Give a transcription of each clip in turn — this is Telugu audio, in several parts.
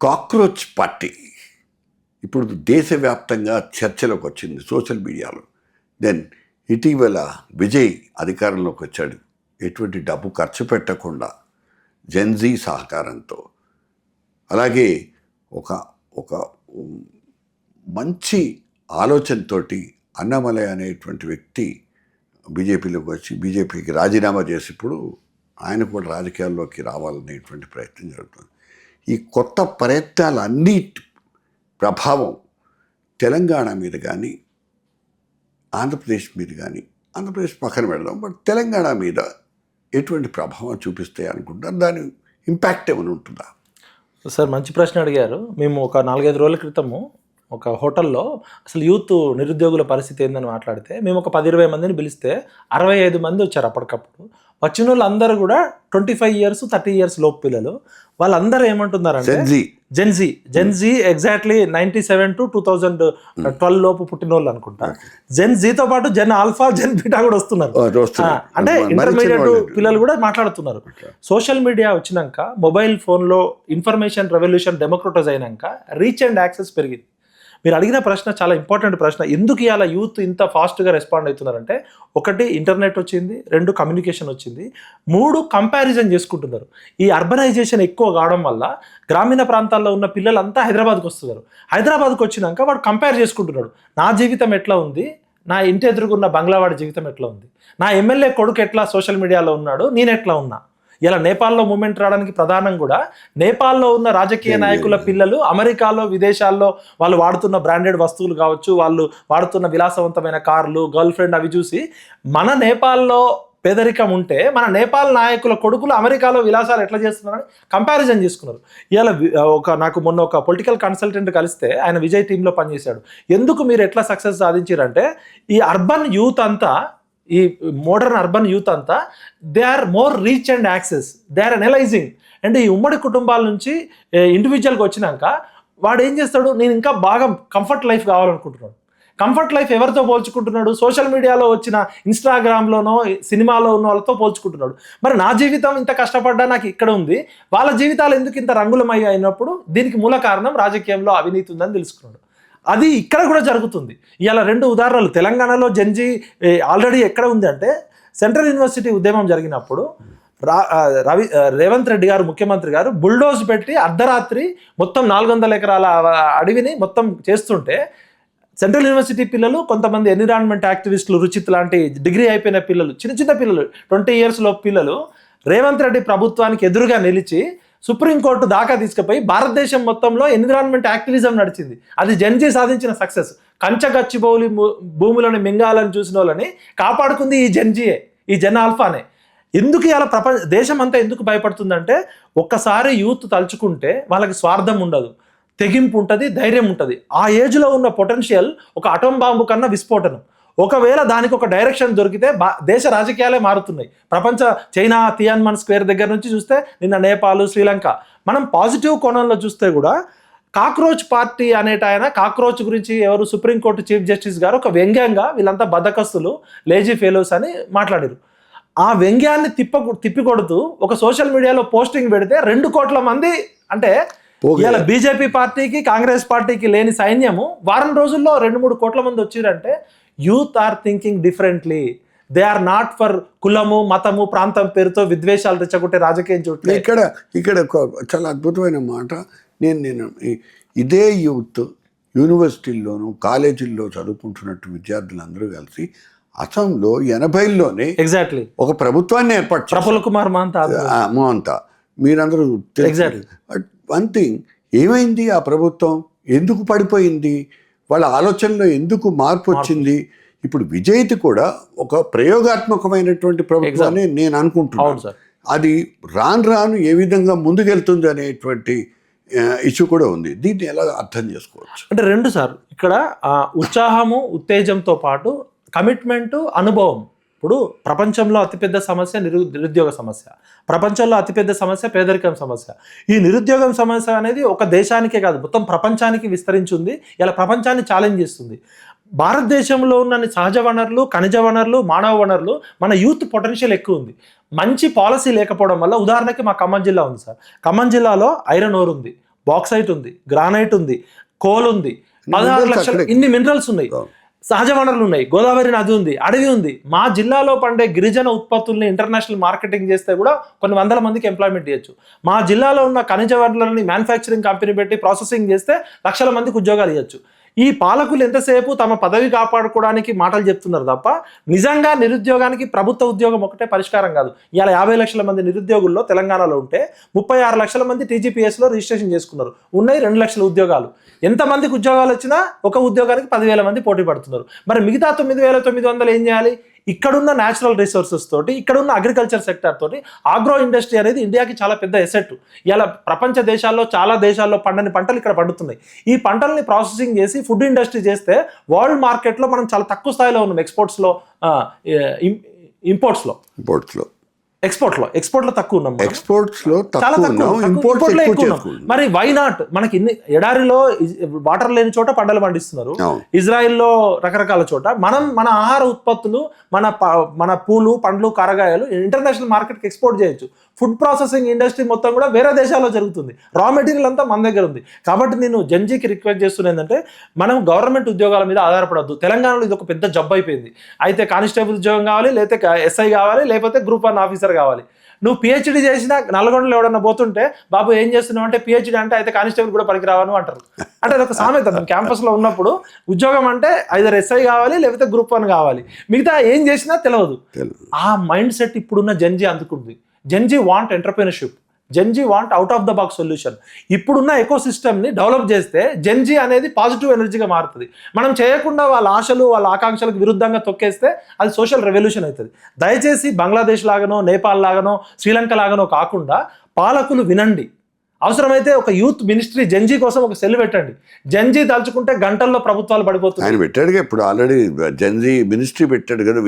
కాక్రోచ్ పార్టీ ఇప్పుడు దేశవ్యాప్తంగా చర్చలోకి వచ్చింది సోషల్ మీడియాలో. దెన్ ఇటీవల విజయ్ అధికారంలోకి వచ్చాడు. ఎటువంటి డబ్బు ఖర్చు పెట్టకుండా జెన్జీ సహకారంతో. అలాగే ఒక ఒక మంచి ఆలోచనతోటి అన్నామలై అనేటువంటి వ్యక్తి బీజేపీలోకి వచ్చి బీజేపీకి రాజీనామా చేసి ఇప్పుడు ఆయన కూడా రాజకీయాల్లోకి రావాలనేటువంటి ప్రయత్నం జరుగుతుంది. ఈ కొత్త ప్రయత్నాలన్నిటి ప్రభావం తెలంగాణ మీద కానీ ఆంధ్రప్రదేశ్ మీద కానీ, ఆంధ్రప్రదేశ్ పక్కన పెడదాం, బట్ తెలంగాణ మీద ఎటువంటి ప్రభావం చూపిస్తాయి అనుకుంటారు? దాని ఇంపాక్ట్ ఏమైనా ఉంటుందా? సార్ మంచి ప్రశ్న అడిగారు. మేము ఒక 4-5 రోజుల క్రితము ఒక హోటల్లో అసలు యూత్ నిరుద్యోగుల పరిస్థితి ఏందని మాట్లాడితే మేము ఒక 10-20 మందిని పిలిస్తే 65 మంది వచ్చారు. అప్పటికప్పుడు వచ్చిన వాళ్ళు అందరూ కూడా 25 years 30 years లోపు పిల్లలు. వాళ్ళందరూ ఏమంటున్నారంటే జెన్జీ ఎగ్జాక్ట్లీ 97 to 2012 లోపు పుట్టిన వాళ్ళు అనుకుంటా. జెన్జీతో పాటు జెన్ ఆల్ఫా, జెన్ బీటా కూడా వస్తున్నారు. అంటే ఇంటర్మీడియట్ పిల్లలు కూడా మాట్లాడుతున్నారు. సోషల్ మీడియా వచ్చినాక, మొబైల్ ఫోన్లో ఇన్ఫర్మేషన్ రెవల్యూషన్ డెమోక్రటైజ్ అయినాక రీచ్ అండ్ యాక్సెస్ పెరిగింది. మీరు అడిగిన ప్రశ్న చాలా ఇంపార్టెంట్ ప్రశ్న. ఎందుకు ఇవాళ యూత్ ఇంత ఫాస్ట్గా రెస్పాండ్ అవుతున్నారంటే, 1 ఇంటర్నెట్ వచ్చింది, 2 కమ్యూనికేషన్ వచ్చింది, 3 కంపారిజన్ చేసుకుంటున్నారు. ఈ అర్బనైజేషన్ ఎక్కువ కావడం వల్ల గ్రామీణ ప్రాంతాల్లో ఉన్న పిల్లలంతా హైదరాబాద్కి వస్తున్నారు. హైదరాబాద్కి వచ్చినాక వాడు కంపేర్ చేసుకుంటున్నాడు. నా జీవితం ఎట్లా ఉంది, నా ఇంటి ఎదురుగున్న బంగ్లావాడి జీవితం ఎట్లా ఉంది, నా ఎమ్మెల్యే కొడుకు ఎట్లా సోషల్ మీడియాలో ఉన్నాడు, నేను ఎట్లా ఉన్నా. ఇలా నేపాల్లో మూమెంట్ రావడానికి ప్రధానం కూడా నేపాల్లో ఉన్న రాజకీయ నాయకుల పిల్లలు అమెరికాలో, విదేశాల్లో వాళ్ళు వాడుతున్న బ్రాండెడ్ వస్తువులు కావచ్చు, వాళ్ళు వాడుతున్న విలాసవంతమైన కార్లు, గర్ల్ ఫ్రెండ్ అవి చూసి మన నేపాల్లో పేదరికం ఉంటే మన నేపాల్ నాయకుల కొడుకులు అమెరికాలో విలాసాలు ఎట్లా చేస్తున్నారని కంపారిజన్ చేసుకున్నారు. ఇలా నాకు మొన్న ఒక పొలిటికల్ కన్సల్టెంట్ కలిస్తే ఆయన విజయ్ టీంలో పనిచేశాడు. ఎందుకు మీరు ఎట్లా సక్సెస్ సాధించారంటే, ఈ అర్బన్ యూత్ అంతా, ఈ మోడర్న్ అర్బన్ యూత్ అంతా they are more reach and access, they are analysing. అంటే ఈ ఉమ్మడి కుటుంబాల నుంచి ఇండివిజువల్గా వచ్చినాక వాడు ఏం చేస్తాడు, నేను ఇంకా బాగా కంఫర్ట్ లైఫ్ కావాలనుకుంటున్నాడు. కంఫర్ట్ లైఫ్ ఎవరితో పోల్చుకుంటున్నాడు? సోషల్ మీడియాలో వచ్చిన ఇన్స్టాగ్రామ్లోనో సినిమాలో ఉన్న వాళ్ళతో పోల్చుకుంటున్నాడు. మరి నా జీవితం ఇంత కష్టపడ్డా నాకు ఇక్కడ ఉంది, వాళ్ళ జీవితాలు ఎందుకు ఇంత రంగులమయ్యి అయినప్పుడు దీనికి మూల కారణం రాజకీయంలో అవినీతి ఉందని తెలుసుకున్నాడు. అది ఇక్కడ కూడా జరుగుతుంది. ఇలా 2 ఉదాహరణలు. తెలంగాణలో జెన్జీ ఆల్రెడీ ఎక్కడ ఉంది అంటే, సెంట్రల్ యూనివర్సిటీ ఉద్యమం జరిగినప్పుడు రేవంత్ రెడ్డి గారు, ముఖ్యమంత్రి గారు బుల్డోజ్ పెట్టి అర్ధరాత్రి మొత్తం 400 ఎకరాల అడవిని మొత్తం చేస్తుంటే, సెంట్రల్ యూనివర్సిటీ పిల్లలు, కొంతమంది ఎన్విరాన్మెంట్ యాక్టివిస్టులు, రుచిత్ లాంటి డిగ్రీ అయిపోయిన పిల్లలు, చిన్న పిల్లలు 20 years లోపు పిల్లలు రేవంత్ రెడ్డి ప్రభుత్వానికి ఎదురుగా నిలిచి సుప్రీంకోర్టు దాకా తీసుకుపోయి భారతదేశం మొత్తంలో ఎన్విరాన్మెంట్ యాక్టివిజం నడిచింది. అది జెన్జీ సాధించిన సక్సెస్. కంచగచ్చిబౌలి భూములను మింగాలని చూసిన వాళ్ళని కాపాడుకుంది ఈ జెన్జీయే, ఈ జెన్ ఆల్ఫానే. ఎందుకు ఇలా దేశం అంతా ఎందుకు భయపడుతుందంటే, ఒక్కసారి యూత్ తలుచుకుంటే వాళ్ళకి స్వార్థం ఉండదు, తెగింపు ఉంటుంది, ధైర్యం ఉంటుంది. ఆ ఏజ్లో ఉన్న పొటెన్షియల్ ఒక అటం బాంబు కన్నా విస్ఫోటనం. ఒకవేళ దానికి ఒక డైరెక్షన్ దొరికితే దేశ రాజకీయాలే మారుతున్నాయి. చైనా తియాన్మన్ స్క్వేర్ దగ్గర నుంచి చూస్తే నిన్న నేపాల్, శ్రీలంక. మనం పాజిటివ్ కోణంలో చూస్తే కూడా కాక్రోచ్ పార్టీ అనేటాయన, కాక్రోచ్ గురించి ఎవరు, సుప్రీంకోర్టు చీఫ్ జస్టిస్ గారు ఒక వ్యంగ్యంగా వీళ్ళంతా బద్దకస్తులు, లేజీ ఫెలోస్ అని మాట్లాడారు. ఆ వ్యంగ్యాన్ని తిప్పికొడుతూ ఒక సోషల్ మీడియాలో పోస్టింగ్ పెడితే 2 కోట్ల మంది, అంటే ఇలా బీజేపీ పార్టీకి కాంగ్రెస్ పార్టీకి లేని సైన్యము వారం రోజుల్లో 2-3 కోట్ల మంది వచ్చిరంటే, youth are thinking differently. They are not for కులము, మతము, ప్రాంతం పేరుతో విద్వేషాలు తెచ్చగొట్టే రాజకీయం చూడలేదు. ఇక్కడ చాలా అద్భుతమైన మాట. నేను ఇదే యూత్ యూనివర్సిటీల్లోనూ కాలేజీల్లో చదువుకుంటున్నట్టు విద్యార్థులందరూ కలిసి అస్సాంలో 80లోనే ఎగ్జాక్ట్లీ ఒక ప్రభుత్వాన్ని ఏర్పాటు, ప్రఫుల్ కుమార్ మోహంతా మీరందరూ ఎగ్జాక్ట్లీ. వన్ థింగ్, ఏమైంది ఆ ప్రభుత్వం, ఎందుకు పడిపోయింది, వాళ్ళ ఆలోచనలో ఎందుకు మార్పు వచ్చింది? ఇప్పుడు విజయ్ది కూడా ఒక ప్రయోగాత్మకమైనటువంటి ప్రభుత్వాన్ని నేను అనుకుంటున్నాను. అది రాను ఏ విధంగా ముందుకెళ్తుంది అనేటువంటి ఇష్యూ కూడా ఉంది. దీన్ని ఎలా అర్థం చేసుకోవచ్చు అంటే, 2 సార్ ఇక్కడ ఉత్సాహము, ఉత్తేజంతో పాటు కమిట్మెంటు, అనుభవం. ఇప్పుడు ప్రపంచంలో అతిపెద్ద సమస్య నిరుద్యోగ సమస్య, ప్రపంచంలో అతిపెద్ద సమస్య పేదరికం సమస్య. ఈ నిరుద్యోగం సమస్య అనేది ఒక దేశానికే కాదు, మొత్తం ప్రపంచానికి విస్తరించింది. ఇలా ప్రపంచాన్ని ఛాలెంజ్ చేస్తుంది. భారతదేశంలో ఉన్న సహజ వనరులు, ఖనిజ వనరులు, మానవ వనరులు, మన యూత్ పొటెన్షియల్ ఎక్కువ ఉంది. మంచి పాలసీ లేకపోవడం వల్ల, ఉదాహరణకి మా ఖమ్మం జిల్లా ఉంది సార్. ఖమ్మం జిల్లాలో ఐరన్ ఓర్ ఉంది, బాక్సైట్ ఉంది, గ్రానైట్ ఉంది, కోల్ ఉంది, 16 లక్షల ఇన్ని మినరల్స్ ఉన్నాయి, సహజ వనరులు ఉన్నాయి, గోదావరి నది ఉంది, అడవి ఉంది. మా జిల్లాలో పండే గిరిజన ఉత్పత్తుల్ని ఇంటర్నేషనల్ మార్కెటింగ్ చేస్తే కూడా కొన్ని వందల మందికి ఎంప్లాయ్మెంట్ ఇవ్వచ్చు. మా జిల్లాలో ఉన్న ఖనిజ వనరులని మ్యానుఫ్యాక్చరింగ్ కంపెనీ పెట్టి ప్రాసెసింగ్ చేస్తే లక్షల మందికి ఉద్యోగాలు ఇవ్వచ్చు. ఈ పాలకులు ఎంతసేపు తమ పదవి కాపాడుకోవడానికి మాటలు చెప్తున్నారు తప్ప నిజంగా నిరుద్యోగానికి ప్రభుత్వ ఉద్యోగం ఒకటే పరిష్కారం కాదు. ఇవాళ 50 లక్షల మంది నిరుద్యోగుల్లో తెలంగాణలో ఉంటే 36 లక్షల మంది టీజీపీఎస్లో రిజిస్ట్రేషన్ చేసుకున్నారు. ఉన్నాయి 2 లక్షల ఉద్యోగాలు. ఎంతమందికి ఉద్యోగాలు వచ్చినా ఒక ఉద్యోగానికి 10,000 మంది పోటీ పడుతున్నారు. మరి మిగతా 9,900 ఏం చేయాలి? ఇక్కడున్న న్యాచురల్ రిసోర్సెస్ తోటి, ఇక్కడున్న అగ్రికల్చర్ సెక్టర్ తోటి ఆగ్రో ఇండస్ట్రీ అనేది ఇండియాకి చాలా పెద్ద ఎసెట్. ఇలా ప్రపంచ దేశాల్లో చాలా దేశాల్లో పండని పంటలు ఇక్కడ పండుతున్నాయి. ఈ పంటల్ని ప్రాసెసింగ్ చేసి ఫుడ్ ఇండస్ట్రీ చేస్తే వరల్డ్ మార్కెట్లో మనం చాలా తక్కువ స్థాయిలో ఉన్నాం. ఎక్స్పోర్ట్స్లో, ఎక్స్పోర్ట్లో తక్కువ ఉన్నాం. ఎక్స్పోర్ట్స్లో చాలా తక్కువ. మరి వై నాట్? మనకి ఇన్ని ఎడారిలో వాటర్ లేని చోట పంటలు పండిస్తున్నారు, ఇజ్రాయిల్లో రకరకాల చోట. మనం మన ఆహార ఉత్పత్తులు, మన పూలు, పండ్లు, కూరగాయలు ఇంటర్నేషనల్ మార్కెట్కి ఎక్స్పోర్ట్ చేయొచ్చు. ఫుడ్ ప్రాసెసింగ్ ఇండస్ట్రీ మొత్తం కూడా వేరే దేశాల్లో జరుగుతుంది. రా మెటీరియల్ అంతా మన దగ్గర ఉంది. కాబట్టి నేను జెన్జీకి రిక్వెస్ట్ చేస్తున్నా ఏంటంటే, మనం గవర్నమెంట్ ఉద్యోగాల మీద ఆధారపడద్దు. తెలంగాణలో ఇది ఒక పెద్ద జబ్బు అయిపోయింది. అయితే కానిస్టేబుల్ ఉద్యోగం కావాలి, లేకపోతే ఎస్ఐ కావాలి, లేకపోతే గ్రూప్ 1 ఆఫీసర్ కావాలి. నువ్వు పిహెచ్డీ చేసినా నల్గొండలో ఎవడన్నా పోతుంటే, బాబు ఏం చేస్తున్నావు అంటే పిహెచ్డీ అంటే అయితే కానిస్టేబుల్ కూడా పనికిరావను అంటారు. అంటే అదొక సామెత. క్యాంపస్లో ఉన్నప్పుడు ఉద్యోగం అంటే ఐదర్ ఎస్ఐ కావాలి, లేకపోతే గ్రూప్ 1 కావాలి, మిగతా ఏం చేసినా తెలియదు. ఆ మైండ్ సెట్ ఇప్పుడున్న జెన్జీ అందుకుంది. Gen Z want entrepreneurship, Gen Z want out of the box solution. ఇప్పుడున్న ఎకో సిస్టమ్ని డెవలప్ చేస్తే జెన్జీ అనేది పాజిటివ్ ఎనర్జీగా మారుతుంది. మనం చేయకుండా వాళ్ళ ఆశలు, వాళ్ళ ఆకాంక్షలకు విరుద్ధంగా తొక్కేస్తే అది సోషల్ రెవల్యూషన్ అవుతుంది. దయచేసి బంగ్లాదేశ్ లాగానో, నేపాల్ లాగానో, శ్రీలంక లాగానో కాకుండా పాలకులు వినండి. అవసరమైతే ఒక యూత్ మినిస్ట్రీ జెన్జీ కోసం ఒక సెల్ పెట్టండి. జెన్జీ తలుచుకుంటే గంటల్లో ప్రభుత్వాలు పడిపోతుంది. ఆయన పెట్టాడుగా ఇప్పుడు ఆల్రెడీ జెన్జీ మినిస్ట్రీ పెట్టాడు కదా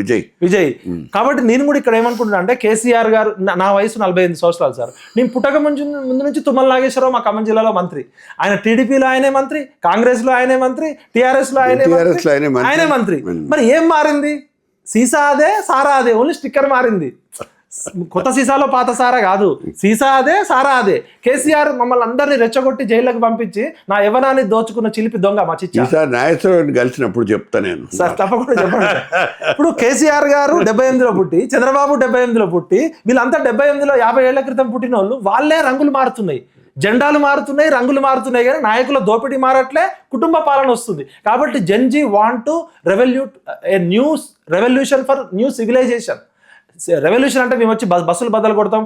విజయ్. కాబట్టి నేను కూడా ఇక్కడ ఏమనుకుంటున్నా అంటే, కేసీఆర్ గారు, నా వయసు 45 సంవత్సరాలు సార్. నేను పుట్టక ముందు నుంచి తుమ్మల నాగేశ్వరరావు మా ఖమ్మం జిల్లాలో మంత్రి. ఆయన టీడీపీలో ఆయనే మంత్రి, కాంగ్రెస్లో ఆయనే మంత్రి, టీఆర్ఎస్లో ఆయనే మంత్రి. మరి ఏం మారింది? సీసా అదే, సారా అదే, ఓన్లీ స్టిక్కర్ మారింది. కొత్త సీసాలో పాత సారా కాదు, సీసా అదే, సారా అదే. కేసీఆర్ మమ్మల్ని అందరినీ రెచ్చగొట్టి జైల్లోకి పంపించి నా యవ్వనాన్ని దోచుకున్న చిలిపి దొంగ మా చిచ్చా. నాగేశ్వరరావుని కలిసినప్పుడు చెప్తా నేను సార్, తప్పకుండా చెప్పండి. ఇప్పుడు కేసీఆర్ గారు 78లో పుట్టి, చంద్రబాబు 78లో పుట్టి, వీళ్ళంతా 78లో 50 ఏళ్ల క్రితం పుట్టిన వాళ్ళు. వాళ్ళే రంగులు మారుతున్నాయి, జెండాలు మారుతున్నాయి, రంగులు మారుతున్నాయి, కానీ నాయకుల దోపిడీ మారట్లే, కుటుంబ పాలన వస్తుంది. కాబట్టి Gen Z want to revolution for new civilisation. Revolution అంటే మేము వచ్చి బస్సులు బద్దలు కొడతాం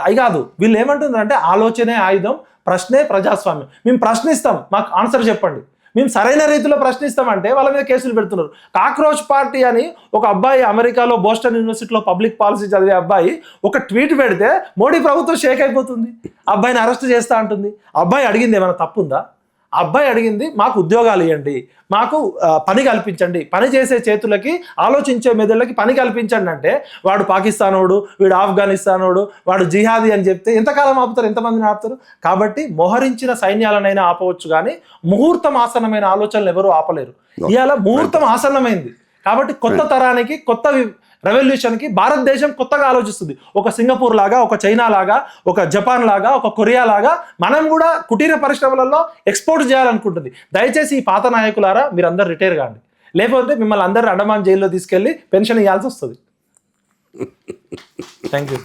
అవి కాదు. వీళ్ళు ఏమంటుందంటే, ఆలోచనే ఆయుధం, ప్రశ్నే ప్రజాస్వామ్యం. మేము ప్రశ్నిస్తాం, మాకు ఆన్సర్ చెప్పండి. మేము సరైన రీతిలో ప్రశ్నిస్తామంటే వాళ్ళ మీద కేసులు పెడుతున్నారు. కాక్రోచ్ పార్టీ అని ఒక అబ్బాయి అమెరికాలో బోస్టన్ యూనివర్సిటీలో పబ్లిక్ పాలసీ చదివే అబ్బాయి ఒక ట్వీట్ పెడితే మోడీ ప్రభుత్వం షేక్ అయిపోతుంది. అబ్బాయిని అరెస్ట్ చేస్తా అంటుంది. అబ్బాయి అడిగింది ఏమైనా తప్పుందా? అబ్బాయి అడిగింది, మాకు ఉద్యోగాలు ఇవ్వండి, మాకు పని కల్పించండి, పని చేసే చేతులకి, ఆలోచించే మెదళ్ళకి పని కల్పించండి అంటే, వాడు పాకిస్తానోడు, వీడు ఆఫ్ఘనిస్తానోడు, వాడు జిహాదీ అని చెప్తే ఎంతకాలం ఆపుతారు? ఎంతమందిని ఆపుతారు? కాబట్టి మోహరించిన సైన్యాలనైనా ఆపవచ్చు, కానీ ముహూర్తం ఆసన్నమైన ఆలోచనలు ఎవరూ ఆపలేరు. ఇవాళ ముహూర్తం ఆసన్నమైంది. కాబట్టి కొత్త తరానికి, కొత్త రెవల్యూషన్కి భారతదేశం కొత్తగా ఆలోచిస్తుంది. ఒక సింగపూర్ లాగా, ఒక చైనా లాగా, ఒక జపాన్ లాగా, ఒక కొరియా లాగా మనం కూడా కుటీర పరిశ్రమలలో ఎక్స్పోర్ట్ చేయాలనుకుంటుంది. దయచేసి ఈ పాత నాయకులారా, మీరు అందరు రిటైర్ కాండి, లేకపోతే మిమ్మల్ని అందరు అండమాన్ జైల్లో తీసుకెళ్ళి పెన్షన్ ఇవ్వాల్సి వస్తుంది. Thank you.